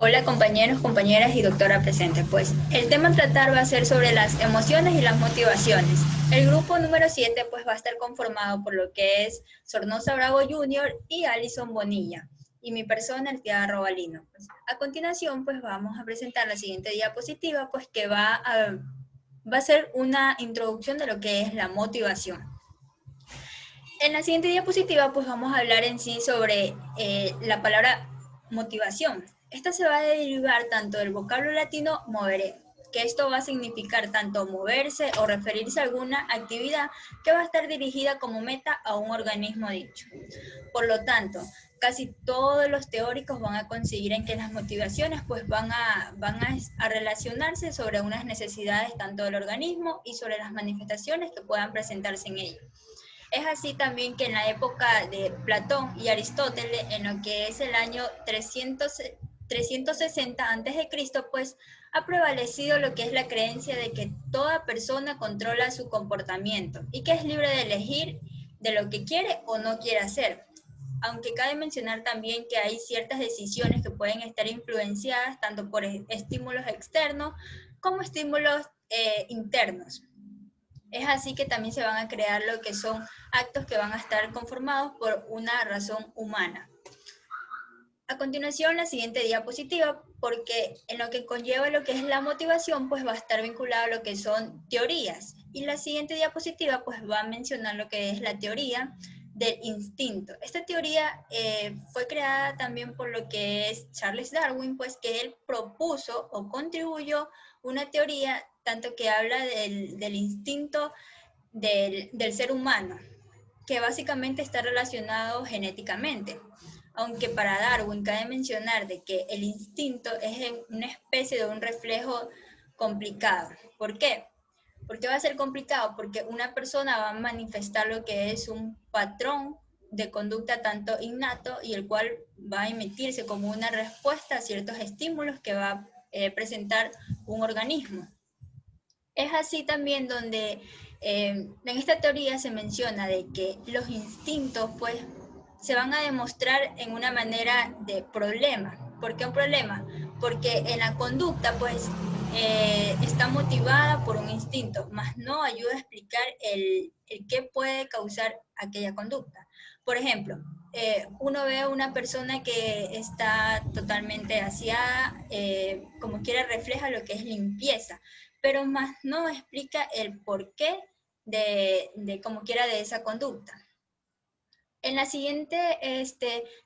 Hola compañeros, compañeras y doctora presente. Pues el tema a tratar va a ser sobre las emociones y las motivaciones. El grupo número 7 pues va a estar conformado por lo que es Sornosa Bravo Jr. y Alison Bonilla. Y mi persona, el tía Robalino. Pues, a continuación pues vamos a presentar la siguiente diapositiva pues que va a ser una introducción de lo que es la motivación. En la siguiente diapositiva pues vamos a hablar en sí sobre la palabra motivación. Esta se va a derivar tanto del vocablo latino moveré, que esto va a significar tanto moverse o referirse a alguna actividad que va a estar dirigida como meta a un organismo dicho. Por lo tanto, casi todos los teóricos van a conseguir en que las motivaciones pues van a relacionarse sobre unas necesidades tanto del organismo y sobre las manifestaciones que puedan presentarse en ello. Es así también que en la época de Platón y Aristóteles, en lo que es el año 360 a.C., pues ha prevalecido lo que es la creencia de que toda persona controla su comportamiento y que es libre de elegir de lo que quiere o no quiere hacer. Aunque cabe mencionar también que hay ciertas decisiones que pueden estar influenciadas tanto por estímulos externos como estímulos internos. Es así que también se van a crear lo que son actos que van a estar conformados por una razón humana. A continuación, la siguiente diapositiva, porque en lo que conlleva lo que es la motivación, pues va a estar vinculado a lo que son teorías. Y la siguiente diapositiva, pues va a mencionar lo que es la teoría del instinto. Esta teoría fue creada también por lo que es Charles Darwin, pues que él propuso o contribuyó una teoría tanto que habla del instinto del ser humano, que básicamente está relacionado genéticamente. Aunque para Darwin cabe mencionar de que el instinto es una especie de un reflejo complicado. ¿Por qué? ¿Por qué va a ser complicado? Porque una persona va a manifestar lo que es un patrón de conducta tanto innato y el cual va a emitirse como una respuesta a ciertos estímulos que va a presentar un organismo. Es así también donde en esta teoría se menciona de que los instintos pues se van a demostrar en una manera de problema. ¿Por qué un problema? Porque en la conducta pues está motivada por un instinto, más no ayuda a explicar el qué puede causar aquella conducta. Por ejemplo, uno ve a una persona que está totalmente aseada, como quiera refleja lo que es limpieza, pero más no explica el porqué de como quiera de esa conducta. En la siguiente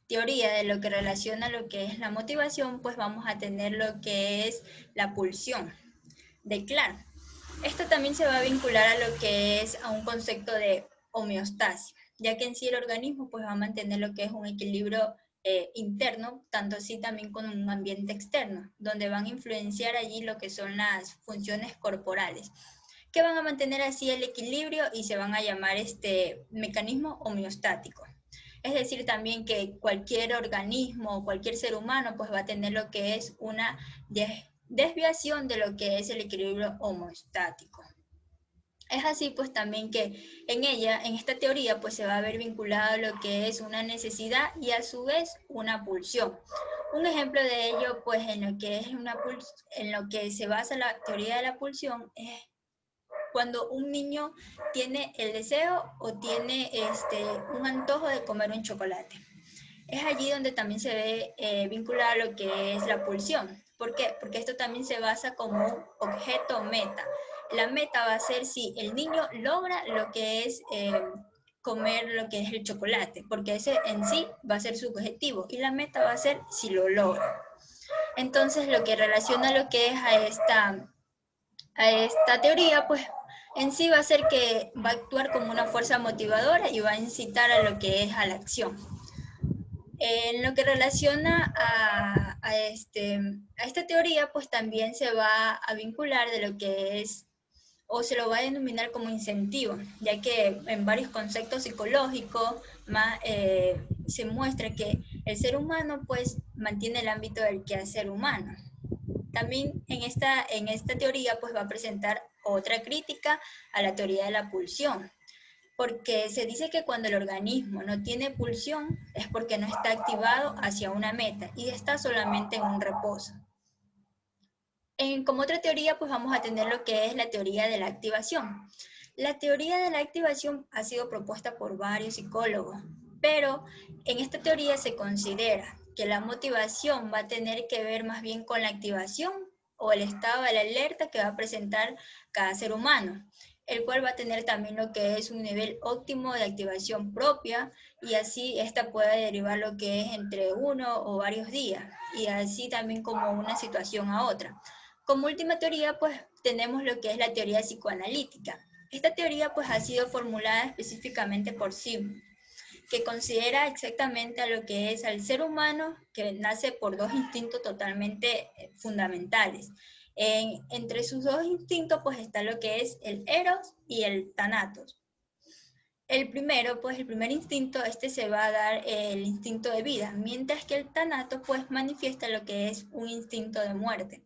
teoría de lo que relaciona lo que es la motivación, pues vamos a tener lo que es la pulsión de Clark. Esto también se va a vincular a lo que es a un concepto de homeostasis, ya que en sí el organismo pues va a mantener lo que es un equilibrio interno, tanto así también con un ambiente externo, donde van a influenciar allí lo que son las funciones corporales, que van a mantener así el equilibrio y se van a llamar mecanismo homeostático. Es decir, también que cualquier organismo, cualquier ser humano, pues va a tener lo que es una desviación de lo que es el equilibrio homeostático. Es así pues también que en ella, en esta teoría, pues se va a ver vinculado lo que es una necesidad y a su vez una pulsión. Un ejemplo de ello, pues en lo que es en lo que se basa la teoría de la pulsión es cuando un niño tiene el deseo o tiene un antojo de comer un chocolate. Es allí donde también se ve vinculado lo que es la pulsión. ¿Por qué? Porque esto también se basa como un objeto meta. La meta va a ser si el niño logra lo que es comer lo que es el chocolate, porque ese en sí va a ser su objetivo y la meta va a ser si lo logra. Entonces, lo que relaciona lo que es a esta teoría, pues en sí va a ser que va a actuar como una fuerza motivadora y va a incitar a lo que es a la acción. En lo que relaciona a esta teoría, pues también se va a vincular de lo que es, o se lo va a denominar como incentivo, ya que en varios conceptos psicológicos se muestra que el ser humano pues mantiene el ámbito del quehacer humano. También en esta teoría pues va a presentar otra crítica a la teoría de la pulsión, porque se dice que cuando el organismo no tiene pulsión es porque no está activado hacia una meta y está solamente en un reposo. Como otra teoría, pues vamos a tener lo que es la teoría de la activación. La teoría de la activación ha sido propuesta por varios psicólogos, pero en esta teoría se considera que la motivación va a tener que ver más bien con la activación o el estado de la alerta que va a presentar cada ser humano, el cual va a tener también lo que es un nivel óptimo de activación propia y así esta puede derivar lo que es entre uno o varios días y así también como una situación a otra. Como última teoría, pues tenemos lo que es la teoría psicoanalítica. Esta teoría pues ha sido formulada específicamente por Sigmund, que considera exactamente a lo que es al ser humano que nace por dos instintos totalmente fundamentales. Entre sus dos instintos pues está lo que es el eros y el thanatos. El primero, pues el primer instinto, se va a dar el instinto de vida, mientras que el thanatos pues manifiesta lo que es un instinto de muerte.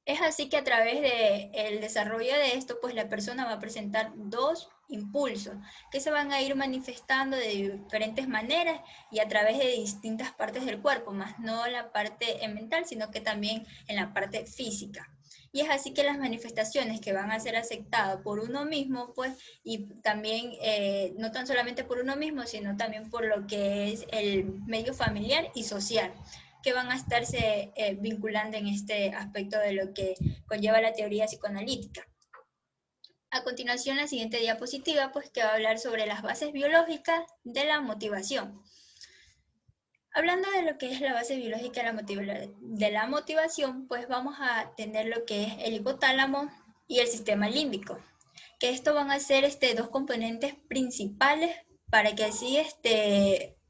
Es así que a través del desarrollo de esto, pues la persona va a presentar dos impulsos que se van a ir manifestando de diferentes maneras y a través de distintas partes del cuerpo, más no la parte mental, sino que también en la parte física. Y es así que las manifestaciones que van a ser aceptadas por uno mismo, pues, y también no tan solamente por uno mismo, sino también por lo que es el medio familiar y social, que van a estarse vinculando en este aspecto de lo que conlleva la teoría psicoanalítica. A continuación, la siguiente diapositiva, pues que va a hablar sobre las bases biológicas de la motivación. Hablando de lo que es la base biológica de la motivación, pues vamos a tener lo que es el hipotálamo y el sistema límbico, que esto van a ser dos componentes principales para que así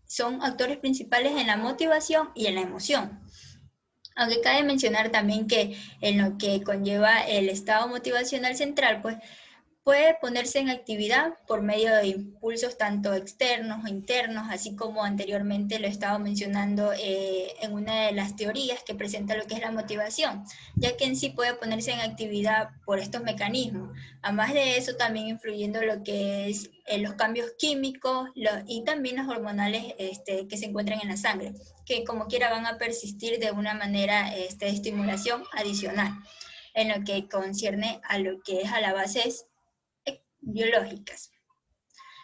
son actores principales en la motivación y en la emoción. Aunque cabe mencionar también que en lo que conlleva el estado motivacional central, pues puede ponerse en actividad por medio de impulsos tanto externos o internos, así como anteriormente lo estaba mencionando en una de las teorías que presenta lo que es la motivación, ya que en sí puede ponerse en actividad por estos mecanismos. Además de eso, también influyendo lo que es los cambios químicos y también los hormonales que se encuentran en la sangre, que como quiera van a persistir de una manera de estimulación adicional en lo que concierne a lo que es a la base biológicas.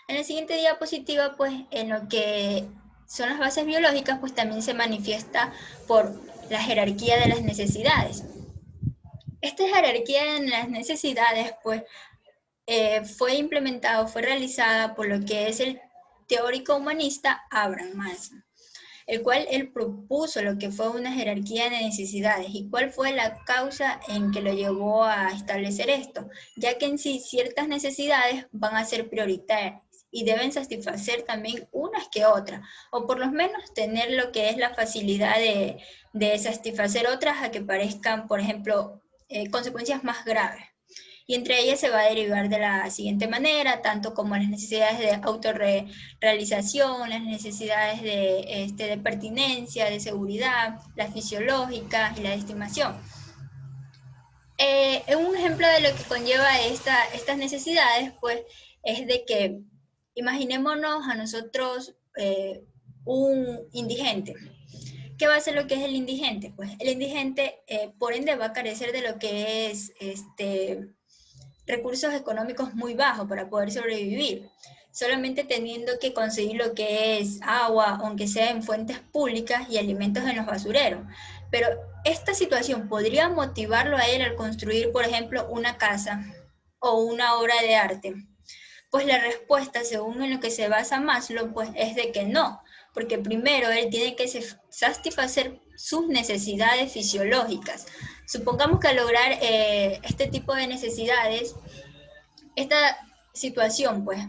En la siguiente diapositiva, pues en lo que son las bases biológicas, pues también se manifiesta por la jerarquía de las necesidades. Esta jerarquía en las necesidades, pues, fue realizada por lo que es el teórico humanista Abraham Maslow, el cual él propuso lo que fue una jerarquía de necesidades y cuál fue la causa en que lo llevó a establecer esto, ya que en sí ciertas necesidades van a ser prioritarias y deben satisfacer también unas que otras, o por lo menos tener lo que es la facilidad de satisfacer otras a que parezcan, por ejemplo, consecuencias más graves. Y entre ellas se va a derivar de la siguiente manera, tanto como las necesidades de autorrealización, las necesidades de pertinencia, de seguridad, las fisiológicas y la de estimación. Un ejemplo de lo que conlleva estas necesidades, pues, es de que imaginémonos a nosotros un indigente. ¿Qué va a ser lo que es el indigente? Pues el indigente, por ende, va a carecer de lo que es recursos económicos muy bajos para poder sobrevivir, solamente teniendo que conseguir lo que es agua, aunque sea en fuentes públicas, y alimentos en los basureros. Pero esta situación podría motivarlo a él al construir, por ejemplo, una casa o una obra de arte. Pues la respuesta, según en lo que se basa Maslow, pues es de que no, porque primero él tiene que satisfacer sus necesidades fisiológicas. Supongamos que al lograr este tipo de necesidades, esta situación pues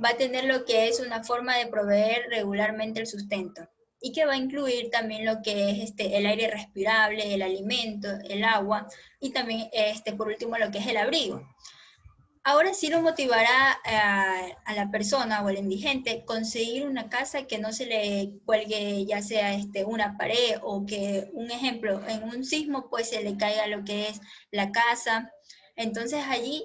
va a tener lo que es una forma de proveer regularmente el sustento y que va a incluir también lo que es el aire respirable, el alimento, el agua y también por último lo que es el abrigo. Ahora sí lo motivará a la persona o al indigente conseguir una casa que no se le cuelgue ya sea una pared o que, un ejemplo, en un sismo pues se le caiga lo que es la casa. Entonces allí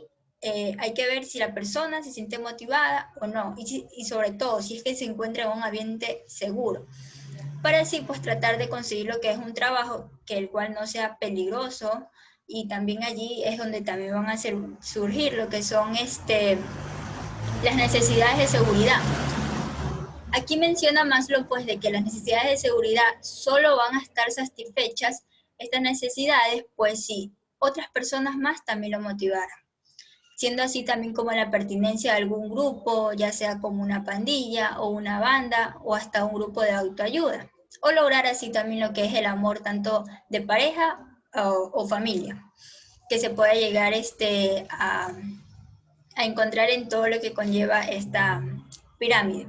hay que ver si la persona se siente motivada o no, y sobre todo si es que se encuentra en un ambiente seguro, para así pues tratar de conseguir lo que es un trabajo que el cual no sea peligroso, y también allí es donde también van a surgir lo que son las necesidades de seguridad. Aquí menciona Maslow pues de que las necesidades de seguridad solo van a estar satisfechas estas necesidades pues si otras personas más también lo motivaran, siendo así también como la pertenencia a algún grupo, ya sea como una pandilla o una banda o hasta un grupo de autoayuda, o lograr así también lo que es el amor tanto de pareja o familia, que se pueda llegar a encontrar en todo lo que conlleva esta pirámide.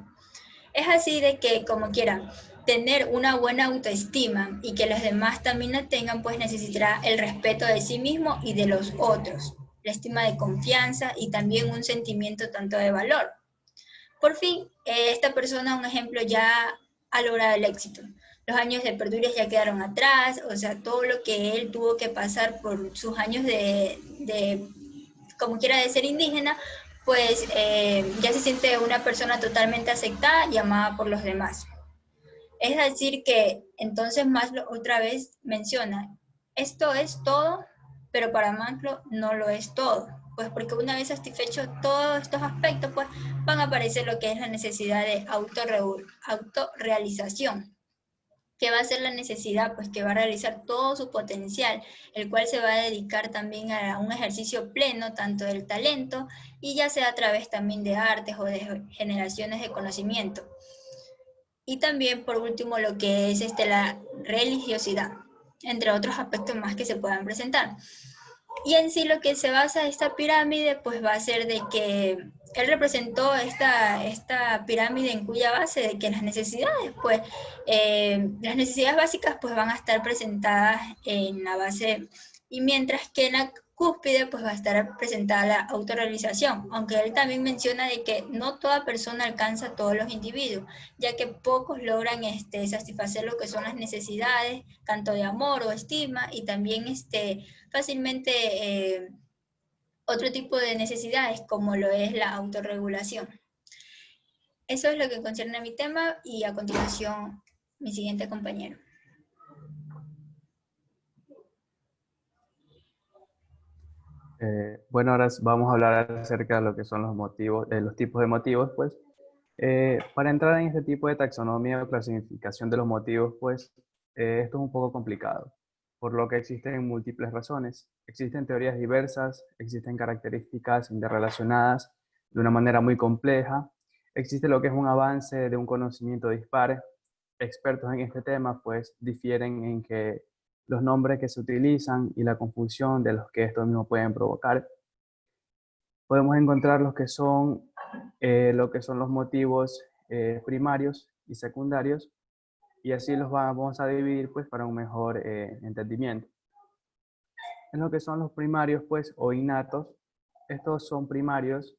Es así de que, como quieran, tener una buena autoestima y que los demás también la tengan, pues necesitará el respeto de sí mismo y de los otros, la estima de confianza y también un sentimiento tanto de valor. Por fin, esta persona, un ejemplo, ya ha logrado el éxito. Los años de perdurias ya quedaron atrás, o sea, todo lo que él tuvo que pasar por sus años como quiera, de ser indígena, pues ya se siente una persona totalmente aceptada y amada por los demás. Es decir que entonces Maslow otra vez menciona, esto es todo, pero para Maslow no lo es todo, pues porque una vez satisfecho todos estos aspectos, pues van a aparecer lo que es la necesidad de autorrealización, que va a ser la necesidad, pues que va a realizar todo su potencial, el cual se va a dedicar también a un ejercicio pleno, tanto del talento, y ya sea a través también de artes o de generaciones de conocimiento. Y también, por último, lo que es la religiosidad, entre otros aspectos más que se puedan presentar. Y en sí lo que se basa esta pirámide, pues va a ser de que él representó esta pirámide en cuya base de que las necesidades, pues, las necesidades básicas, pues van a estar presentadas en la base, y mientras que en la cúspide, pues va a estar presentada la autorrealización, aunque él también menciona de que no toda persona alcanza a todos los individuos, ya que pocos logran satisfacer lo que son las necesidades, tanto de amor o estima, y también fácilmente otro tipo de necesidades como lo es la autorregulación. Eso es lo que concierne a mi tema, y a continuación mi siguiente compañero. Bueno, ahora vamos a hablar acerca de lo que son los motivos, de los tipos de motivos, pues. Para entrar en este tipo de taxonomía o clasificación de los motivos, pues, esto es un poco complicado, por lo que existen múltiples razones. Existen teorías diversas, existen características interrelacionadas de una manera muy compleja, existe lo que es un avance de un conocimiento dispar. Expertos en este tema, pues, difieren en que los nombres que se utilizan y la confusión de los que estos mismos pueden provocar. Podemos encontrar lo que son los motivos primarios y secundarios, y así los vamos a dividir pues para un mejor entendimiento. En lo que son los primarios pues o innatos, estos son primarios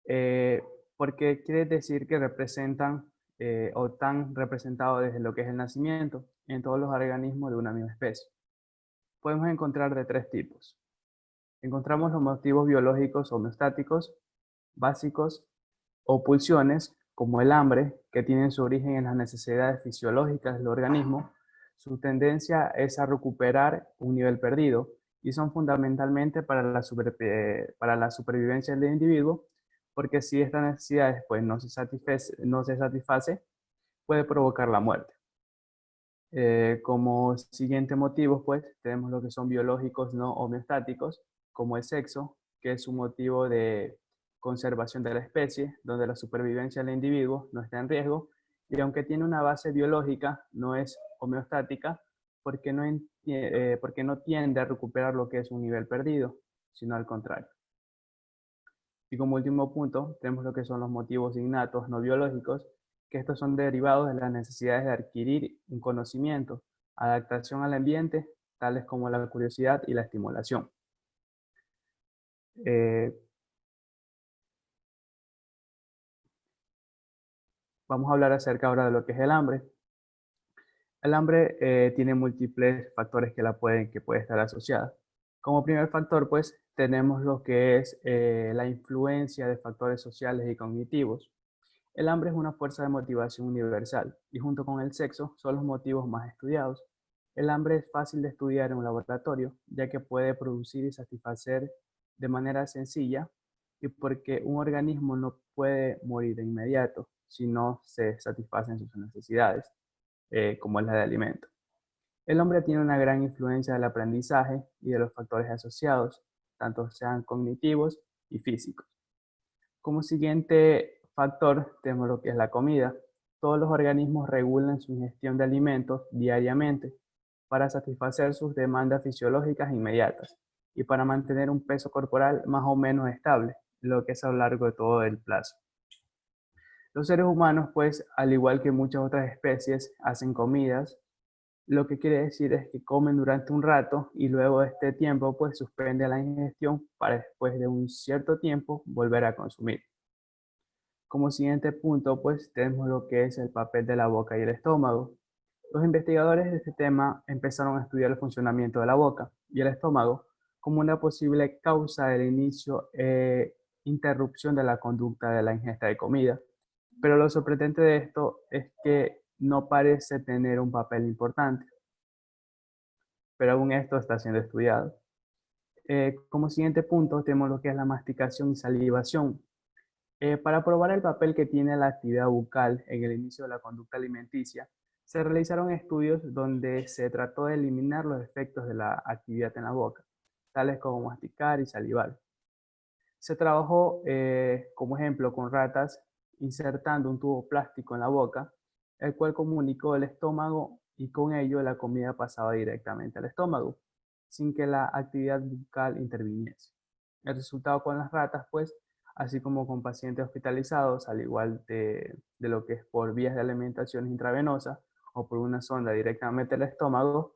eh, porque quiere decir que representan o están representados desde lo que es el nacimiento en todos los organismos de una misma especie. Podemos encontrar de tres tipos. Encontramos los motivos biológicos homeostáticos, básicos o pulsiones, como el hambre, que tienen su origen en las necesidades fisiológicas del organismo. Su tendencia es a recuperar un nivel perdido y son fundamentalmente para para la supervivencia del individuo, porque si estas necesidades pues, no se satisface, puede provocar la muerte. Como siguiente motivo, pues, tenemos lo que son biológicos no homeostáticos, como el sexo, que es un motivo de conservación de la especie, donde la supervivencia del individuo no está en riesgo, y aunque tiene una base biológica, no es homeostática, porque no tiende a recuperar lo que es un nivel perdido, sino al contrario. Y como último punto, tenemos lo que son los motivos innatos no biológicos, que estos son derivados de las necesidades de adquirir un conocimiento, adaptación al ambiente, tales como la curiosidad y la estimulación. Eh, Vamos a hablar acerca ahora de lo que es el hambre. El hambre tiene múltiples factores que puede estar asociada. Como primer factor, pues, tenemos lo que es la influencia de factores sociales y cognitivos. El hambre es una fuerza de motivación universal y junto con el sexo son los motivos más estudiados. El hambre es fácil de estudiar en un laboratorio, ya que puede producir y satisfacer de manera sencilla y porque un organismo no puede morir de inmediato si no se satisfacen sus necesidades, como es la de alimento. El hombre tiene una gran influencia del aprendizaje y de los factores asociados, tanto sean cognitivos y físicos. Como siguiente factor tenemos lo que es la comida. Todos los organismos regulan su ingestión de alimentos diariamente para satisfacer sus demandas fisiológicas inmediatas y para mantener un peso corporal más o menos estable, lo que es a lo largo de todo el plazo. Los seres humanos, pues, al igual que muchas otras especies, hacen comidas, lo que quiere decir es que comen durante un rato y luego de este tiempo, pues, suspende la ingestión para después de un cierto tiempo volver a consumir. Como siguiente punto, pues tenemos lo que es el papel de la boca y el estómago. Los investigadores de este tema empezaron a estudiar el funcionamiento de la boca y el estómago como una posible causa del inicio e interrupción de la conducta de la ingesta de comida. Pero lo sorprendente de esto es que no parece tener un papel importante, pero aún esto está siendo estudiado. Como siguiente punto tenemos lo que es la masticación y salivación. Para probar el papel que tiene la actividad bucal en el inicio de la conducta alimenticia, se realizaron estudios donde se trató de eliminar los efectos de la actividad en la boca, tales como masticar y salivar. Se trabajó, como ejemplo, con ratas insertando un tubo plástico en la boca, el cual comunicó el estómago y con ello la comida pasaba directamente al estómago, sin que la actividad bucal interviniese. El resultado con las ratas, pues, así como con pacientes hospitalizados, al igual de lo que es por vías de alimentación intravenosa o por una sonda directamente al estómago,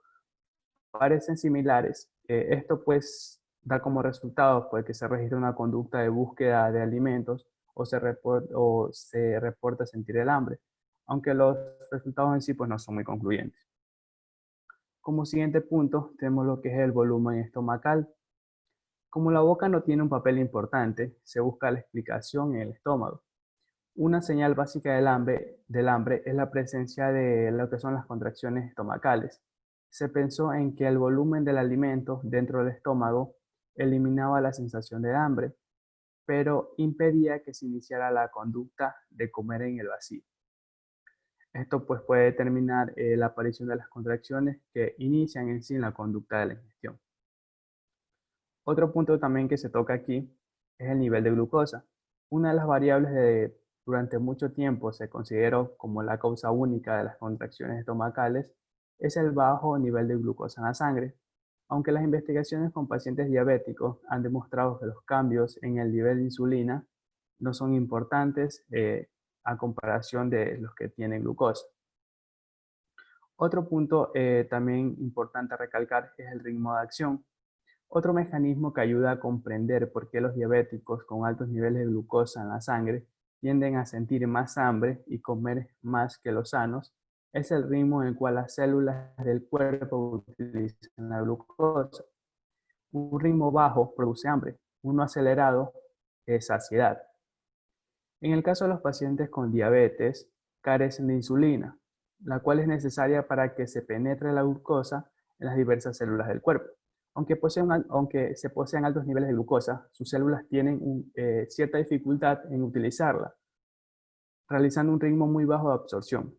parecen similares. Esto pues da como resultado pues, que se registra una conducta de búsqueda de alimentos o se reporta sentir el hambre, aunque los resultados en sí pues, no son muy concluyentes. Como siguiente punto tenemos lo que es el volumen estomacal. Como la boca no tiene un papel importante, se busca la explicación en el estómago. Una señal básica del hambre es la presencia de lo que son las contracciones estomacales. Se pensó en que el volumen del alimento dentro del estómago eliminaba la sensación de hambre, pero impedía que se iniciara la conducta de comer en el vacío. Esto pues puede determinar la aparición de las contracciones que inician en sí la conducta de la ingestión. Otro punto también que se toca aquí es el nivel de glucosa. Una de las variables de durante mucho tiempo se consideró como la causa única de las contracciones estomacales es el bajo nivel de glucosa en la sangre. Aunque las investigaciones con pacientes diabéticos han demostrado que los cambios en el nivel de insulina no son importantes a comparación de los que tienen glucosa. Otro punto también importante a recalcar es el ritmo de acción. Otro mecanismo que ayuda a comprender por qué los diabéticos con altos niveles de glucosa en la sangre tienden a sentir más hambre y comer más que los sanos es el ritmo en el cual las células del cuerpo utilizan la glucosa. Un ritmo bajo produce hambre, uno acelerado es saciedad. En el caso de los pacientes con diabetes, carecen de insulina, la cual es necesaria para que se penetre la glucosa en las diversas células del cuerpo. Aunque se poseen altos niveles de glucosa, sus células tienen cierta dificultad en utilizarla, realizando un ritmo muy bajo de absorción.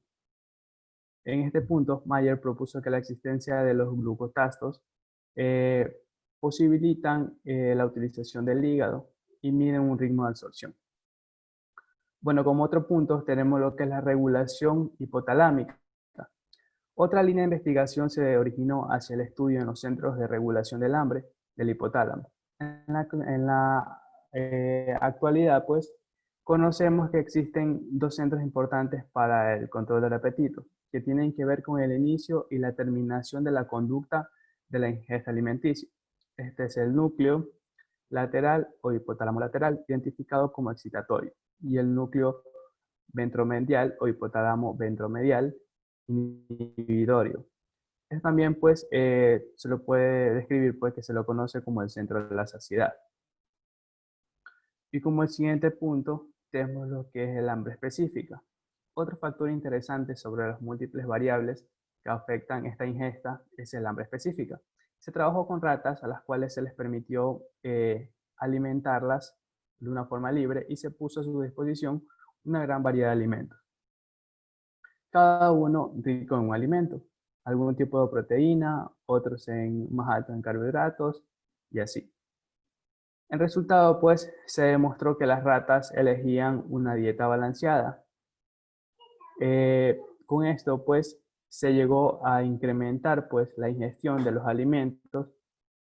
En este punto, Mayer propuso que la existencia de los glucotastos posibilitan la utilización del hígado y miden un ritmo de absorción. Bueno, como otro punto tenemos lo que es la regulación hipotalámica. Otra línea de investigación se originó hacia el estudio en los centros de regulación del hambre del hipotálamo. En la actualidad, pues, conocemos que existen dos centros importantes para el control del apetito, que tienen que ver con el inicio y la terminación de la conducta de la ingesta alimenticia. Este es el núcleo lateral o hipotálamo lateral, identificado como excitatorio, y el núcleo ventromedial o hipotálamo ventromedial, inhibitorio. También pues se lo puede describir pues que se lo conoce como el centro de la saciedad. Y como el siguiente punto tenemos lo que es el hambre específica. Otro factor interesante sobre las múltiples variables que afectan esta ingesta es el hambre específica. Se trabajó con ratas a las cuales se les permitió alimentarlas de una forma libre y se puso a su disposición una gran variedad de alimentos. Cada uno rico en un alimento, algún tipo de proteína, otros más altos en carbohidratos y así. En resultado, pues, se demostró que las ratas elegían una dieta balanceada. Con esto, pues, se llegó a incrementar, pues, la ingestión de los alimentos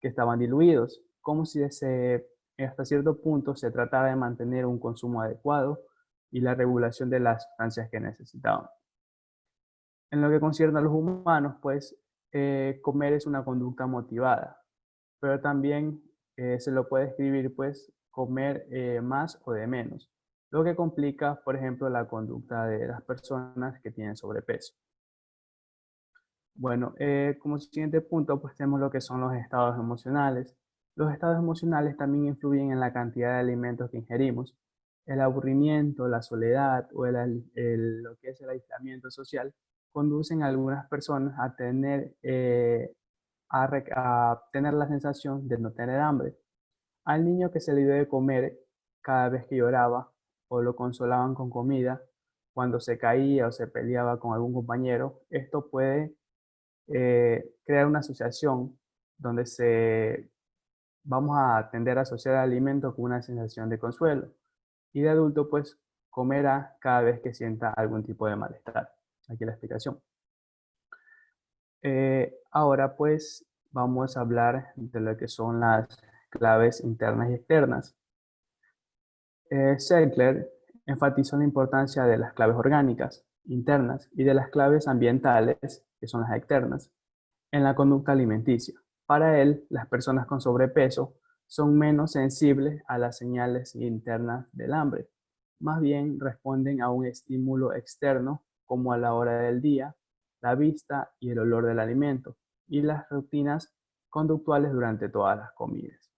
que estaban diluidos, como si hasta cierto punto se tratara de mantener un consumo adecuado y la regulación de las sustancias que necesitaban. En lo que concierne a los humanos, pues, comer es una conducta motivada, pero también se lo puede escribir, pues, comer más o de menos, lo que complica, por ejemplo, la conducta de las personas que tienen sobrepeso. Bueno, como siguiente punto, pues tenemos lo que son los estados emocionales. Los estados emocionales también influyen en la cantidad de alimentos que ingerimos. El aburrimiento, la soledad o lo que es el aislamiento social conducen a algunas personas a tener la sensación de no tener hambre. Al niño que se le dio de comer cada vez que lloraba o lo consolaban con comida, cuando se caía o se peleaba con algún compañero, esto puede crear una asociación donde vamos a tender a asociar el alimento con una sensación de consuelo. Y de adulto, pues, comerá cada vez que sienta algún tipo de malestar. Aquí la explicación. Ahora, pues, vamos a hablar de lo que son las claves internas y externas. Seckler enfatizó la importancia de las claves orgánicas, internas, y de las claves ambientales, que son las externas, en la conducta alimenticia. Para él, las personas con sobrepeso son menos sensibles a las señales internas del hambre. Más bien responden a un estímulo externo, como a la hora del día, la vista y el olor del alimento, y las rutinas conductuales durante todas las comidas.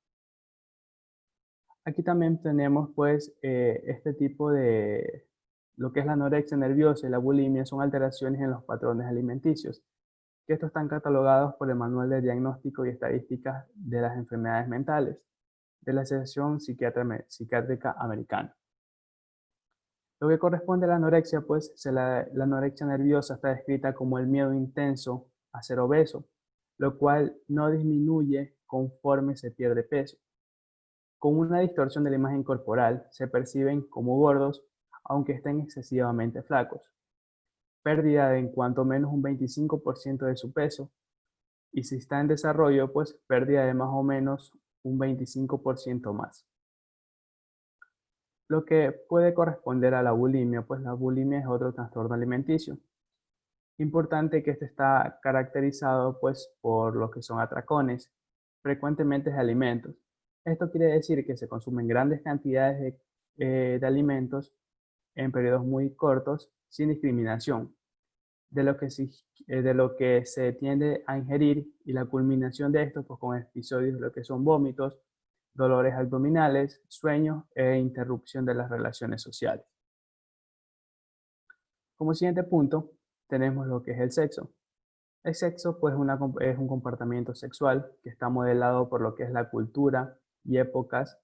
Aquí también tenemos pues este tipo de, lo que es la anorexia nerviosa y la bulimia son alteraciones en los patrones alimenticios, que estos están catalogados por el Manual de Diagnóstico y Estadísticas de las Enfermedades Mentales de la Asociación Psiquiátrica Americana. Lo que corresponde a la anorexia, pues la anorexia nerviosa está descrita como el miedo intenso a ser obeso, lo cual no disminuye conforme se pierde peso. Con una distorsión de la imagen corporal, se perciben como gordos, aunque estén excesivamente flacos. Pérdida de en cuanto menos un 25% de su peso, y si está en desarrollo, pues pérdida de más o menos un 25% más. Lo que puede corresponder a la bulimia, pues la bulimia es otro trastorno alimenticio. Importante que este está caracterizado pues por lo que son atracones, frecuentemente de alimentos. Esto quiere decir que se consumen grandes cantidades de alimentos en periodos muy cortos sin discriminación, de lo que se tiende a ingerir y la culminación de esto pues con episodios de lo que son vómitos, dolores abdominales, sueños e interrupción de las relaciones sociales. Como siguiente punto, tenemos lo que es el sexo. El sexo pues, es un comportamiento sexual que está modelado por lo que es la cultura y épocas,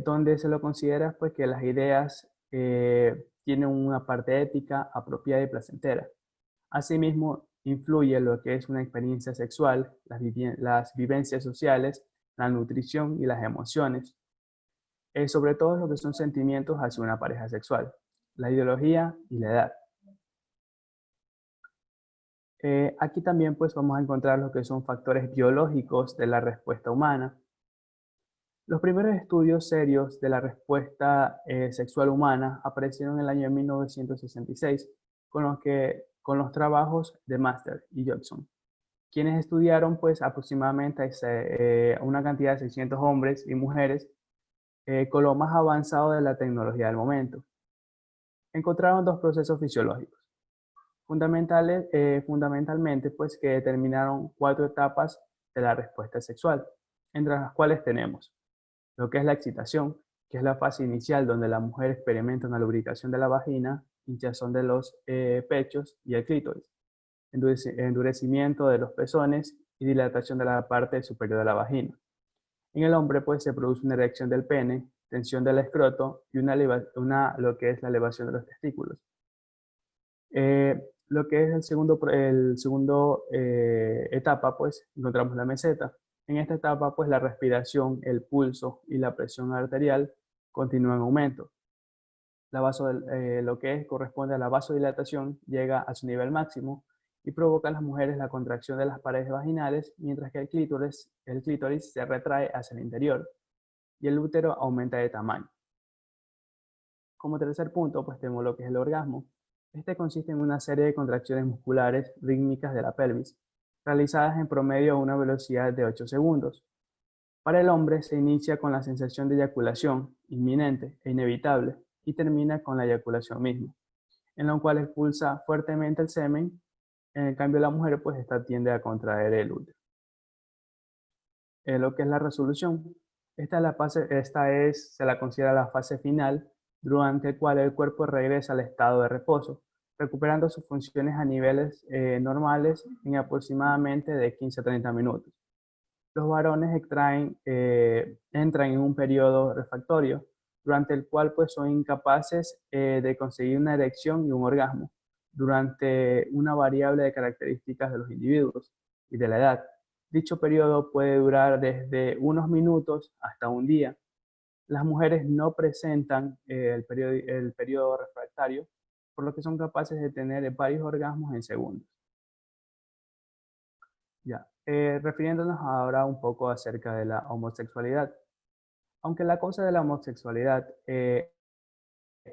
donde se lo considera pues, que las ideas tienen una parte ética, apropiada y placentera. Asimismo, influye lo que es una experiencia sexual, las vivencias sociales, la nutrición y las emociones, sobre todo lo que son sentimientos hacia una pareja sexual, la ideología y la edad. Aquí también pues vamos a encontrar lo que son factores biológicos de la respuesta humana. Los primeros estudios serios de la respuesta sexual humana aparecieron en el año 1966 con los trabajos de Master y Jobson, quienes estudiaron pues aproximadamente una cantidad de 600 hombres y mujeres con lo más avanzado de la tecnología del momento. Encontraron dos procesos fisiológicos. Fundamentalmente, pues, que determinaron 4 etapas de la respuesta sexual, entre las cuales tenemos lo que es la excitación, que es la fase inicial donde la mujer experimenta una lubricación de la vagina, hinchazón de los pechos y el clítoris, endurecimiento de los pezones y dilatación de la parte superior de la vagina. En el hombre, pues, se produce una erección del pene, tensión del escroto y lo que es la elevación de los testículos. Lo que es el segundo etapa, pues encontramos la meseta. En esta etapa, pues la respiración, el pulso y la presión arterial continúan en aumento. Lo que corresponde a la vasodilatación llega a su nivel máximo y provoca en las mujeres la contracción de las paredes vaginales, mientras que el clítoris se retrae hacia el interior y el útero aumenta de tamaño. Como tercer punto, pues tenemos lo que es el orgasmo. Este consiste en una serie de contracciones musculares rítmicas de la pelvis, realizadas en promedio a una velocidad de 8 segundos. Para el hombre se inicia con la sensación de eyaculación inminente e inevitable y termina con la eyaculación misma, en la cual expulsa fuertemente el semen. En el cambio, la mujer pues esta tiende a contraer el útero. Lo que es la resolución. Se la considera la fase final, durante la cual el cuerpo regresa al estado de reposo, recuperando sus funciones a niveles normales en aproximadamente de 15 a 30 minutos. Los varones entran en un periodo refractorio, durante el cual pues, son incapaces de conseguir una erección y un orgasmo, durante una variable de características de los individuos y de la edad. Dicho periodo puede durar desde unos minutos hasta un día. Las mujeres no presentan el periodo refractario, por lo que son capaces de tener varios orgasmos en segundos. Ya. Refiriéndonos ahora un poco acerca de la homosexualidad. Aunque la causa de la homosexualidad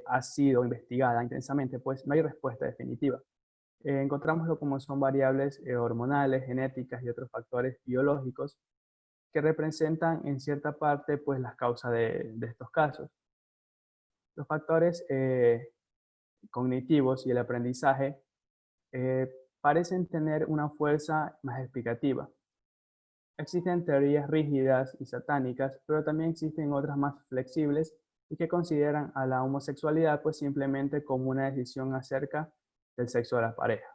ha sido investigada intensamente, pues no hay respuesta definitiva. Encontramos como son variables hormonales, genéticas y otros factores biológicos que representan en cierta parte pues las causas de estos casos. Los factores cognitivos y el aprendizaje parecen tener una fuerza más explicativa. Existen teorías rígidas y satánicas, pero también existen otras más flexibles y que consideran a la homosexualidad pues simplemente como una decisión acerca del sexo de la pareja.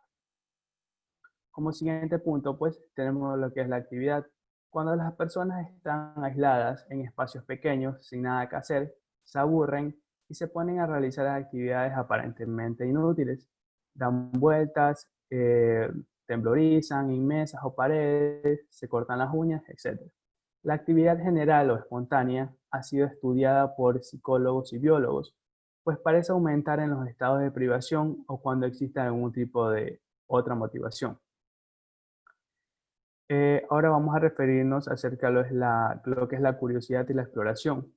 Como siguiente punto, pues tenemos lo que es la actividad. Cuando las personas están aisladas en espacios pequeños, sin nada que hacer, se aburren y se ponen a realizar actividades aparentemente inútiles. Dan vueltas, temblorizan en mesas o paredes, se cortan las uñas, etc. La actividad general o espontánea ha sido estudiada por psicólogos y biólogos, pues parece aumentar en los estados de privación o cuando existe algún tipo de otra motivación. Ahora vamos a referirnos acerca de lo que es la curiosidad y la exploración.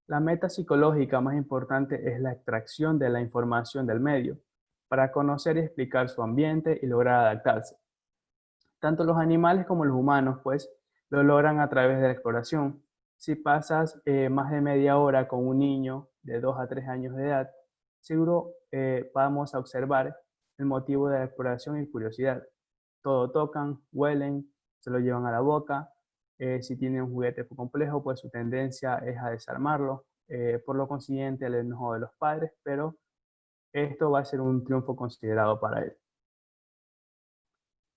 La meta psicológica más importante es la extracción de la información del medio para conocer y explicar su ambiente y lograr adaptarse. Tanto los animales como los humanos, pues, lo logran a través de la exploración. Si pasas más de media hora con un niño de 2 a 3 años de edad, seguro vamos a observar el motivo de la exploración y curiosidad. Todo tocan, huelen, se lo llevan a la boca. Si tiene un juguete complejo, pues su tendencia es a desarmarlo. Por lo consiguiente, el enojo de los padres, pero esto va a ser un triunfo considerado para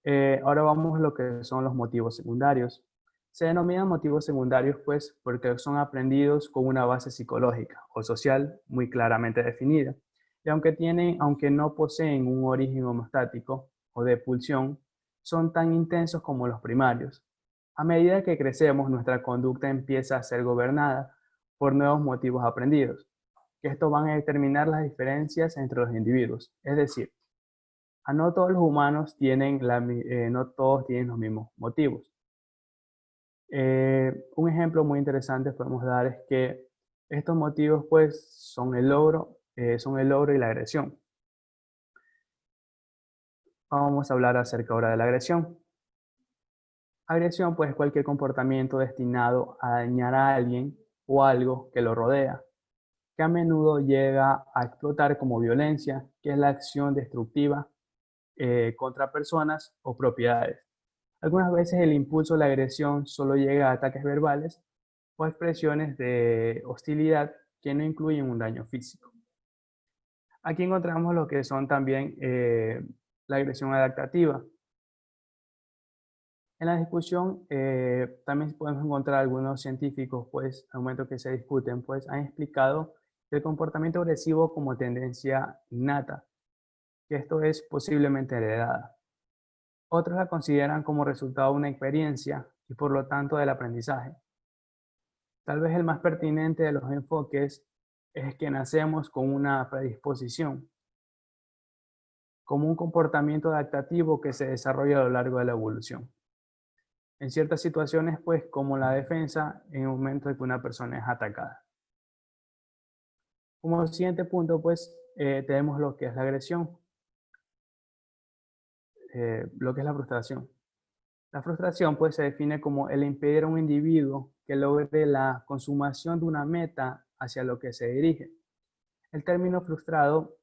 él. Ahora vamos a lo que son los motivos secundarios. Se denominan motivos secundarios pues porque son aprendidos con una base psicológica o social muy claramente definida. Y aunque no poseen un origen homostático o de pulsión, son tan intensos como los primarios. A medida que crecemos, nuestra conducta empieza a ser gobernada por nuevos motivos aprendidos, que estos van a determinar las diferencias entre los individuos. Es decir, no todos los humanos no todos tienen los mismos motivos. Un ejemplo muy interesante podemos dar es que estos motivos pues son el logro y la agresión. Vamos a hablar acerca ahora de la agresión. Agresión pues es cualquier comportamiento destinado a dañar a alguien o algo que lo rodea, que a menudo llega a explotar como violencia, que es la acción destructiva contra personas o propiedades. Algunas veces el impulso o la agresión solo llega a ataques verbales o expresiones de hostilidad que no incluyen un daño físico. Aquí encontramos lo que son también la agresión adaptativa. En la discusión también podemos encontrar algunos científicos, pues, al momento que se discuten, pues, han explicado el comportamiento agresivo como tendencia innata, que esto es posiblemente heredada. Otros la consideran como resultado de una experiencia y por lo tanto del aprendizaje. Tal vez el más pertinente de los enfoques es que nacemos con una predisposición, como un comportamiento adaptativo que se desarrolla a lo largo de la evolución. En ciertas situaciones, pues, como la defensa en el momento de que una persona es atacada. Como siguiente punto, pues, tenemos lo que es la agresión, lo que es la frustración. La frustración, pues, se define como el impedir a un individuo que logre la consumación de una meta hacia lo que se dirige. El término frustrado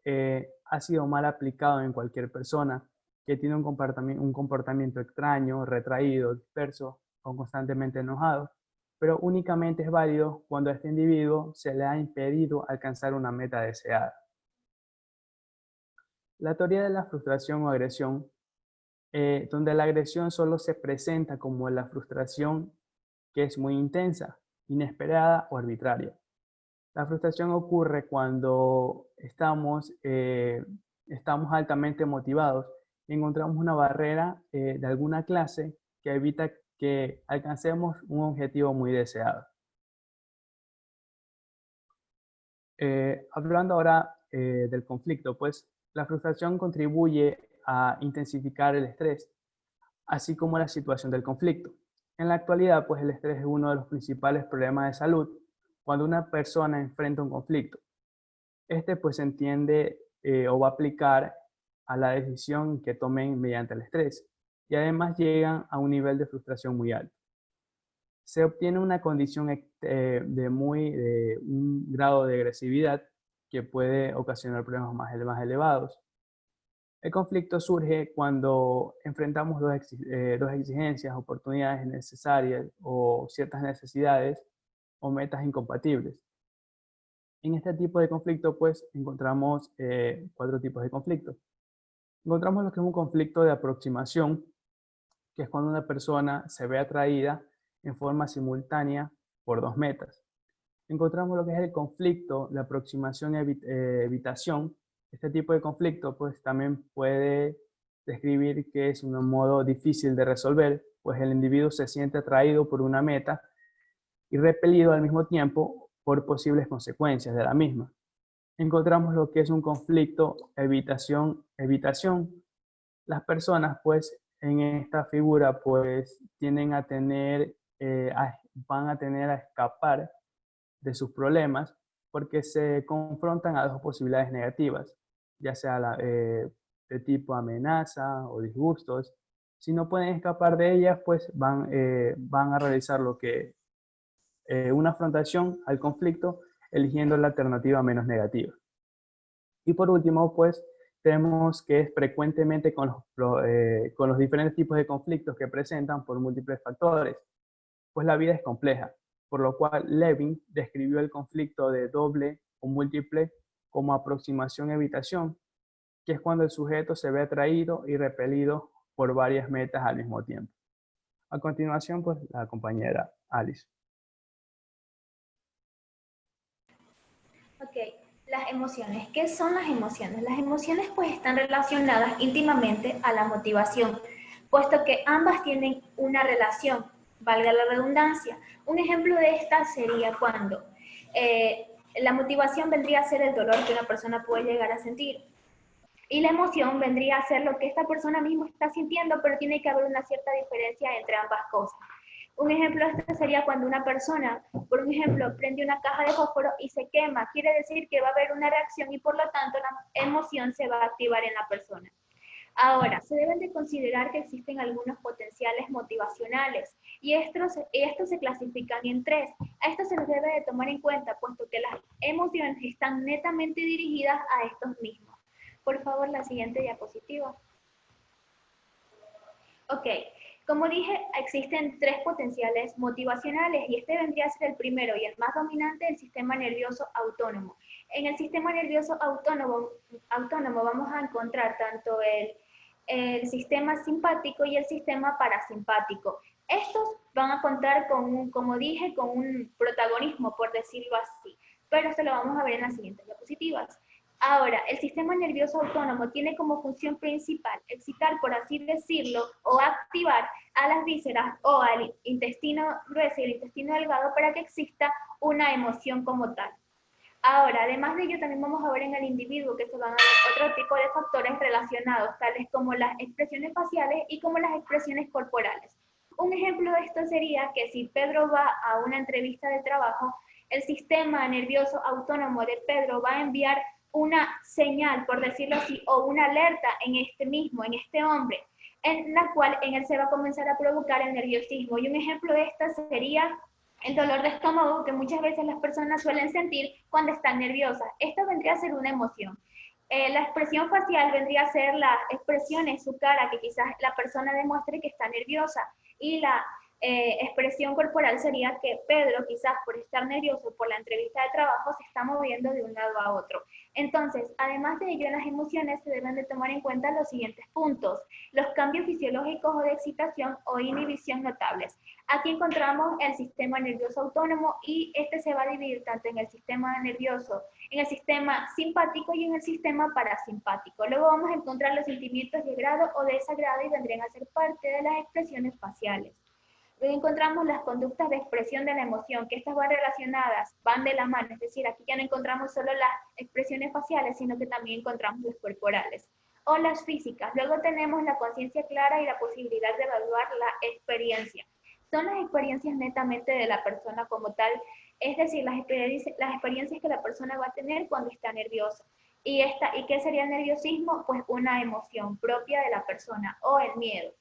ha sido mal aplicado en cualquier persona que tiene un comportamiento extraño, retraído, disperso o constantemente enojado, pero únicamente es válido cuando a este individuo se le ha impedido alcanzar una meta deseada. La teoría de la frustración o agresión, donde la agresión solo se presenta como la frustración que es muy intensa, inesperada o arbitraria. La frustración ocurre cuando estamos altamente motivados y encontramos una barrera de alguna clase que evita que alcancemos un objetivo muy deseado. Hablando ahora del conflicto, pues la frustración contribuye a intensificar el estrés, así como la situación del conflicto. En la actualidad, pues el estrés es uno de los principales problemas de salud cuando una persona enfrenta un conflicto. Este pues se entiende o va a aplicar a la decisión que tomen mediante el estrés y además llegan a un nivel de frustración muy alto. Se obtiene una condición de un grado de agresividad que puede ocasionar problemas más elevados. El conflicto surge cuando enfrentamos dos exigencias, oportunidades necesarias o ciertas necesidades o metas incompatibles. En este tipo de conflicto, pues, encontramos cuatro tipos de conflictos. Encontramos lo que es un conflicto de aproximación, que es cuando una persona se ve atraída en forma simultánea por dos metas. Encontramos lo que es el conflicto de aproximación y evitación. Este tipo de conflicto, pues, también puede describir que es un modo difícil de resolver, pues el individuo se siente atraído por una meta y repelido al mismo tiempo por posibles consecuencias de la misma. Encontramos lo que es un conflicto evitación. Las personas, pues, en esta figura, pues, tienden a van a tener a escapar de sus problemas porque se confrontan a dos posibilidades negativas, ya sea de tipo amenaza o disgustos. Si no pueden escapar de ellas, pues van a realizar lo que una afrontación al conflicto eligiendo la alternativa menos negativa. Y por último, pues tenemos que es frecuentemente con los diferentes tipos de conflictos que presentan por múltiples factores, pues la vida es compleja, por lo cual Levin describió el conflicto de doble o múltiple como aproximación-evitación, que es cuando el sujeto se ve atraído y repelido por varias metas al mismo tiempo. A continuación, pues la compañera Alice. Ok, las emociones. ¿Qué son las emociones? Las emociones pues están relacionadas íntimamente a la motivación, puesto que ambas tienen una relación, valga la redundancia. Un ejemplo de esta sería cuando la motivación vendría a ser el dolor que una persona puede llegar a sentir. Y la emoción vendría a ser lo que esta persona misma está sintiendo, pero tiene que haber una cierta diferencia entre ambas cosas. Un ejemplo de esto sería cuando una persona, por un ejemplo, prende una caja de fósforo y se quema. Quiere decir que va a haber una reacción y por lo tanto la emoción se va a activar en la persona. Ahora, se deben de considerar que existen algunos potenciales motivacionales y estos se clasifican en tres. A esto se les debe de tomar en cuenta, puesto que las emociones están netamente dirigidas a estos mismos. Por favor, la siguiente diapositiva. Ok, como dije, existen tres potenciales motivacionales y este vendría a ser el primero y el más dominante, el sistema nervioso autónomo. En el sistema nervioso autónomo vamos a encontrar tanto el sistema simpático y el sistema parasimpático. Estos van a contar con como dije, con un protagonismo, por decirlo así, pero se lo vamos a ver en las siguientes diapositivas. Ahora, el sistema nervioso autónomo tiene como función principal excitar, por así decirlo, o activar a las vísceras o al intestino grueso y el intestino delgado para que exista una emoción como tal. Ahora, además de ello, también vamos a ver en el individuo que se van a ver otro tipo de factores relacionados, tales como las expresiones faciales y como las expresiones corporales. Un ejemplo de esto sería que si Pedro va a una entrevista de trabajo, el sistema nervioso autónomo de Pedro va a enviar una señal, por decirlo así, o una alerta en este hombre, en la cual en él se va a comenzar a provocar el nerviosismo. Y un ejemplo de esta sería el dolor de estómago que muchas veces las personas suelen sentir cuando están nerviosas. Esto vendría a ser una emoción. La expresión facial vendría a ser la expresión en su cara que quizás la persona demuestre que está nerviosa y la expresión corporal sería que Pedro quizás por estar nervioso por la entrevista de trabajo se está moviendo de un lado a otro. Entonces, además de ello, en las emociones se deben de tomar en cuenta los siguientes puntos: los cambios fisiológicos o de excitación o inhibición notables. Aquí encontramos el sistema nervioso autónomo y este se va a dividir tanto en el sistema nervioso, en el sistema simpático y en el sistema parasimpático. Luego vamos a encontrar los sentimientos de agrado o desagrado y vendrían a ser parte de las expresiones faciales. Luego encontramos las conductas de expresión de la emoción, que estas van relacionadas, van de la mano, es decir, aquí ya no encontramos solo las expresiones faciales, sino que también encontramos las corporales. O las físicas. Luego tenemos la conciencia clara y la posibilidad de evaluar la experiencia. Son las experiencias netamente de la persona como tal, es decir, las experiencias que la persona va a tener cuando está nerviosa. ¿Y qué sería el nerviosismo? Pues una emoción propia de la persona o el miedo.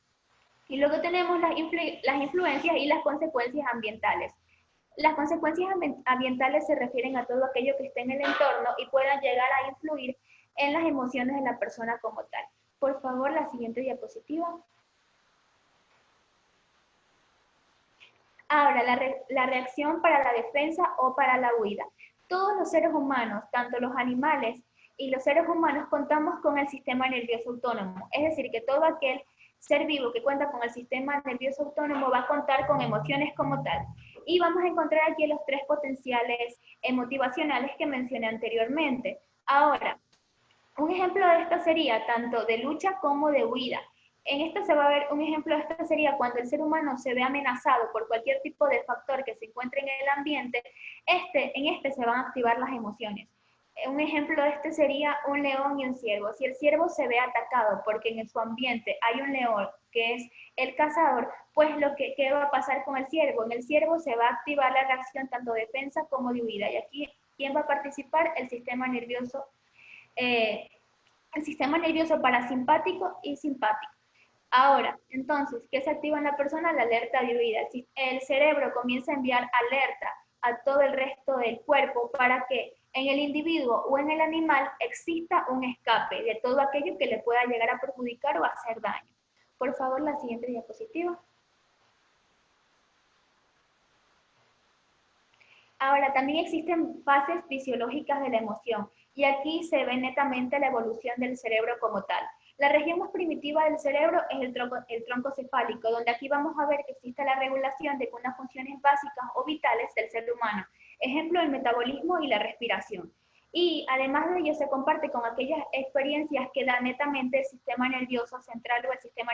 Y luego tenemos las influencias y las consecuencias ambientales. Las consecuencias ambientales se refieren a todo aquello que esté en el entorno y puedan llegar a influir en las emociones de la persona como tal. Por favor, la siguiente diapositiva. Ahora, la reacción para la defensa o para la huida. Todos los seres humanos, tanto los animales y los seres humanos, contamos con el sistema nervioso autónomo. Es decir, que todo aquel ser vivo que cuenta con el sistema nervioso autónomo va a contar con emociones como tal. Y vamos a encontrar aquí los tres potenciales motivacionales que mencioné anteriormente. Ahora, un ejemplo de esto sería tanto de lucha como de huida. En esto se va a ver un ejemplo de esto sería cuando el ser humano se ve amenazado por cualquier tipo de factor que se encuentre en el ambiente, en este se van a activar las emociones. Un ejemplo de este sería un león y un ciervo. Si el ciervo se ve atacado porque en su ambiente hay un león que es el cazador, pues ¿qué va a pasar con el ciervo? En el ciervo se va a activar la reacción tanto de defensa como de huida. Y aquí, ¿quién va a participar? El sistema nervioso parasimpático y simpático. Ahora, entonces, ¿qué se activa en la persona? La alerta de huida. El cerebro comienza a enviar alerta a todo el resto del cuerpo para que en el individuo o en el animal exista un escape de todo aquello que le pueda llegar a perjudicar o hacer daño. Por favor, la siguiente diapositiva. Ahora, también existen fases fisiológicas de la emoción y aquí se ve netamente la evolución del cerebro como tal. La región más primitiva del cerebro es el tronco cefálico, donde aquí vamos a ver que existe la regulación de unas funciones básicas o vitales del ser humano. Ejemplo, el metabolismo y la respiración. Y además de ello se comparte con aquellas experiencias que da netamente el sistema nervioso central o el sistema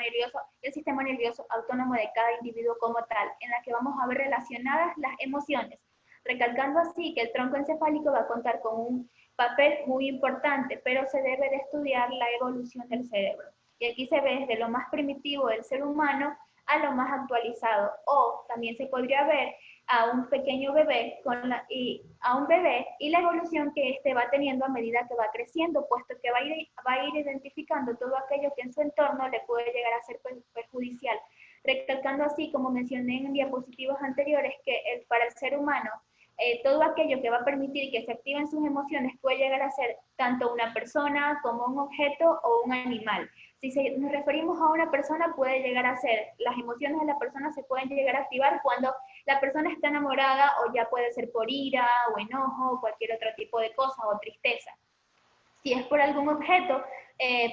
nervioso autónomo de cada individuo como tal, en la que vamos a ver relacionadas las emociones, recalcando así que el tronco encefálico va a contar con un papel muy importante, pero se debe de estudiar la evolución del cerebro. Y aquí se ve desde lo más primitivo del ser humano a lo más actualizado, o también se podría ver a un pequeño bebé y la evolución que éste va teniendo a medida que va creciendo, puesto que va a ir identificando todo aquello que en su entorno le puede llegar a ser perjudicial. Recalcando así, como mencioné en diapositivas anteriores, que para el ser humano todo aquello que va a permitir que se activen sus emociones puede llegar a ser tanto una persona como un objeto o un animal. Nos referimos a una persona, puede llegar a ser, las emociones de la persona se pueden llegar a activar cuando la persona está enamorada, o ya puede ser por ira o enojo o cualquier otro tipo de cosa, o tristeza. Si es por algún objeto,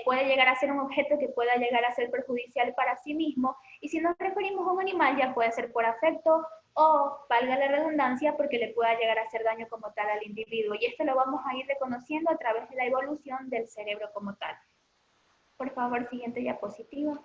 puede llegar a ser un objeto que pueda llegar a ser perjudicial para sí mismo, y si nos referimos a un animal, ya puede ser por afecto o, valga la redundancia, porque le pueda llegar a hacer daño como tal al individuo, y esto lo vamos a ir reconociendo a través de la evolución del cerebro como tal. Por favor, siguiente diapositiva.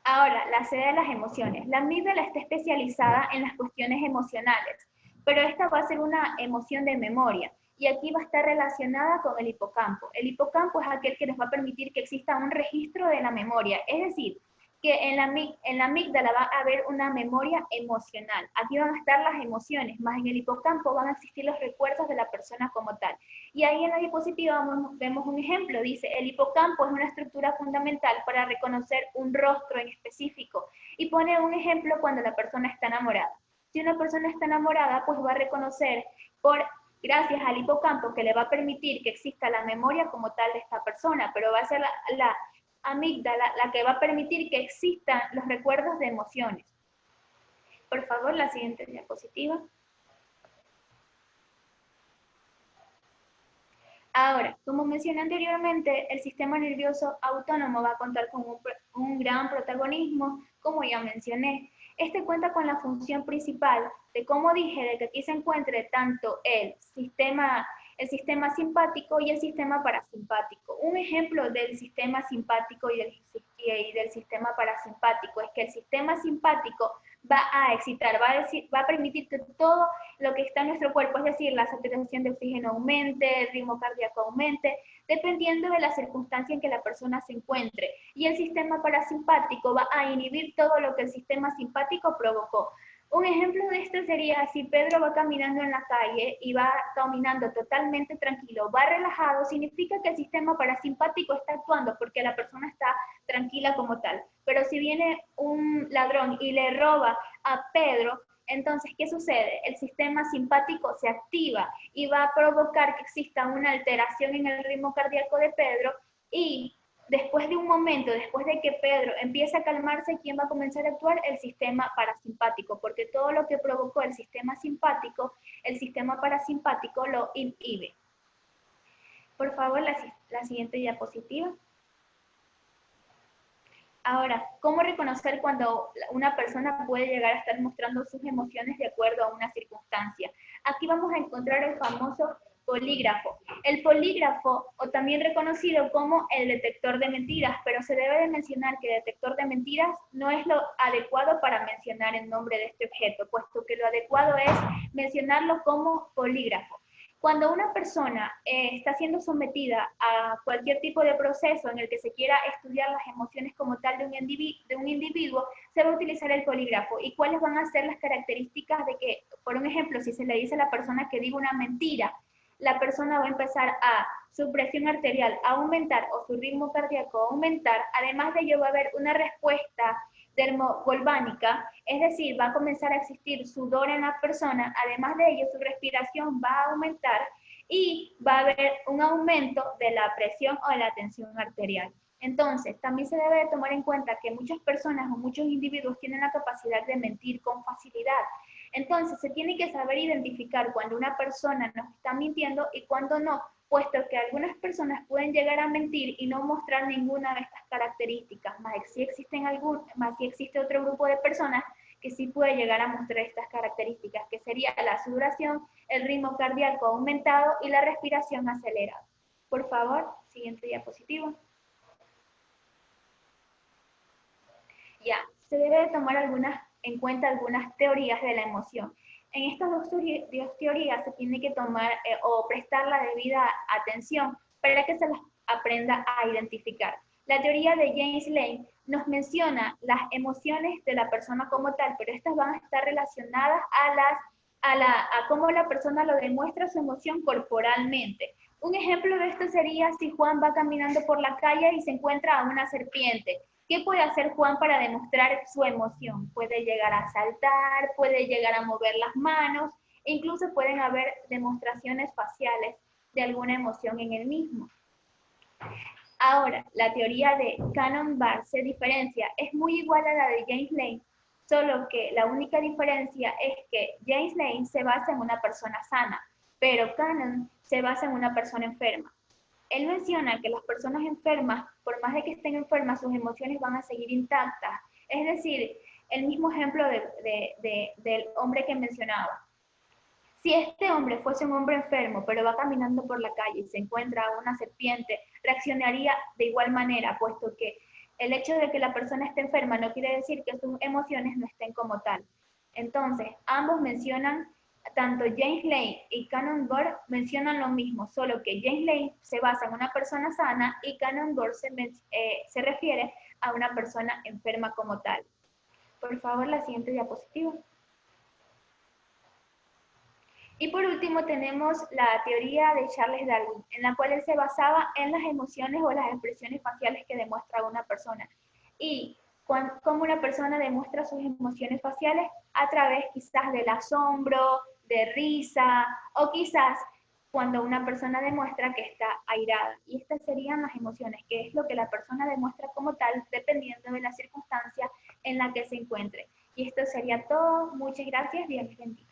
Ahora, la sede de las emociones. La amígdala está especializada en las cuestiones emocionales, pero esta va a ser una emoción de memoria, y aquí va a estar relacionada con el hipocampo. El hipocampo es aquel que nos va a permitir que exista un registro de la memoria, es decir, que en la amígdala va a haber una memoria emocional. Aquí van a estar las emociones, más en el hipocampo van a existir los recuerdos de la persona como tal. Y ahí en la diapositiva vemos un ejemplo, dice, el hipocampo es una estructura fundamental para reconocer un rostro en específico, y pone un ejemplo cuando la persona está enamorada. Si una persona está enamorada, pues va a reconocer gracias al hipocampo, que le va a permitir que exista la memoria como tal de esta persona, pero va a ser la amígdala la que va a permitir que existan los recuerdos de emociones. Por favor, la siguiente diapositiva. Ahora, como mencioné anteriormente, el sistema nervioso autónomo va a contar con un gran protagonismo, como ya mencioné. Este cuenta con la función principal de, como dije, de que aquí se encuentre tanto el sistema simpático y el sistema parasimpático. Un ejemplo del sistema simpático y del sistema parasimpático es que el sistema simpático va a excitar, va a permitir que todo lo que está en nuestro cuerpo, es decir, la saturación de oxígeno aumente, el ritmo cardíaco aumente, dependiendo de la circunstancia en que la persona se encuentre. Y el sistema parasimpático va a inhibir todo lo que el sistema simpático provocó. Un ejemplo de esto sería si Pedro va caminando en la calle y va caminando totalmente tranquilo, va relajado, significa que el sistema parasimpático está actuando porque la persona está tranquila como tal. Pero si viene un ladrón y le roba a Pedro, entonces, ¿qué sucede? El sistema simpático se activa y va a provocar que exista una alteración en el ritmo cardíaco de Pedro, y después de un momento, después de que Pedro empiece a calmarse, ¿quién va a comenzar a actuar? El sistema parasimpático, porque todo lo que provocó el sistema parasimpático lo inhibe. Por favor, la siguiente diapositiva. Ahora, ¿cómo reconocer cuando una persona puede llegar a estar mostrando sus emociones de acuerdo a una circunstancia? Aquí vamos a encontrar el famoso polígrafo. El polígrafo, o también reconocido como el detector de mentiras, pero se debe de mencionar que detector de mentiras no es lo adecuado para mencionar el nombre de este objeto, puesto que lo adecuado es mencionarlo como polígrafo. Cuando una persona está siendo sometida a cualquier tipo de proceso en el que se quiera estudiar las emociones como tal de un individuo, se va a utilizar el polígrafo. ¿Y cuáles van a ser las características de que, por un ejemplo, si se le dice a la persona que diga una mentira, la persona va a empezar a su presión arterial a aumentar o su ritmo cardíaco a aumentar? Además de ello va a haber una respuesta termovolvánica, es decir, va a comenzar a existir sudor en la persona. Además de ello, su respiración va a aumentar y va a haber un aumento de la presión o de la tensión arterial. Entonces, también se debe de tomar en cuenta que muchas personas o muchos individuos tienen la capacidad de mentir con facilidad. Entonces, se tiene que saber identificar cuando una persona nos está mintiendo y cuando no, puesto que algunas personas pueden llegar a mentir y no mostrar ninguna de estas características, más si existe otro grupo de personas que sí puede llegar a mostrar estas características, que sería la sudoración, el ritmo cardíaco aumentado y la respiración acelerada. Por favor, siguiente diapositiva. Ya, se debe de tomar en cuenta algunas teorías de la emoción. En estas dos teorías se tiene que tomar o prestar la debida atención para que se las aprenda a identificar. La teoría de James Lane nos menciona las emociones de la persona como tal, pero estas van a estar relacionadas a cómo la persona lo demuestra su emoción corporalmente. Un ejemplo de esto sería si Juan va caminando por la calle y se encuentra a una serpiente. ¿Qué puede hacer Juan para demostrar su emoción? Puede llegar a saltar, puede llegar a mover las manos, e incluso pueden haber demostraciones faciales de alguna emoción en él mismo. Ahora, la teoría de Cannon-Barr se diferencia, es muy igual a la de James Lane, solo que la única diferencia es que James Lane se basa en una persona sana, pero Cannon se basa en una persona enferma. Él menciona que las personas enfermas, por más de que estén enfermas, sus emociones van a seguir intactas. Es decir, el mismo ejemplo del hombre que mencionaba. Si este hombre fuese un hombre enfermo, pero va caminando por la calle y se encuentra una serpiente, reaccionaría de igual manera, puesto que el hecho de que la persona esté enferma no quiere decir que sus emociones no estén como tal. Entonces, ambos mencionan, tanto James Lane y Cannon-Barr mencionan lo mismo, solo que James Lane se basa en una persona sana y Cannon-Barr se refiere a una persona enferma como tal. Por favor, la siguiente diapositiva. Y por último tenemos la teoría de Charles Darwin, en la cual él se basaba en las emociones o las expresiones faciales que demuestra una persona. Y cómo una persona demuestra sus emociones faciales a través quizás del asombro, de risa, o quizás cuando una persona demuestra que está airada. Y estas serían las emociones, que es lo que la persona demuestra como tal, dependiendo de la circunstancia en la que se encuentre. Y esto sería todo. Muchas gracias. Dios les bendiga.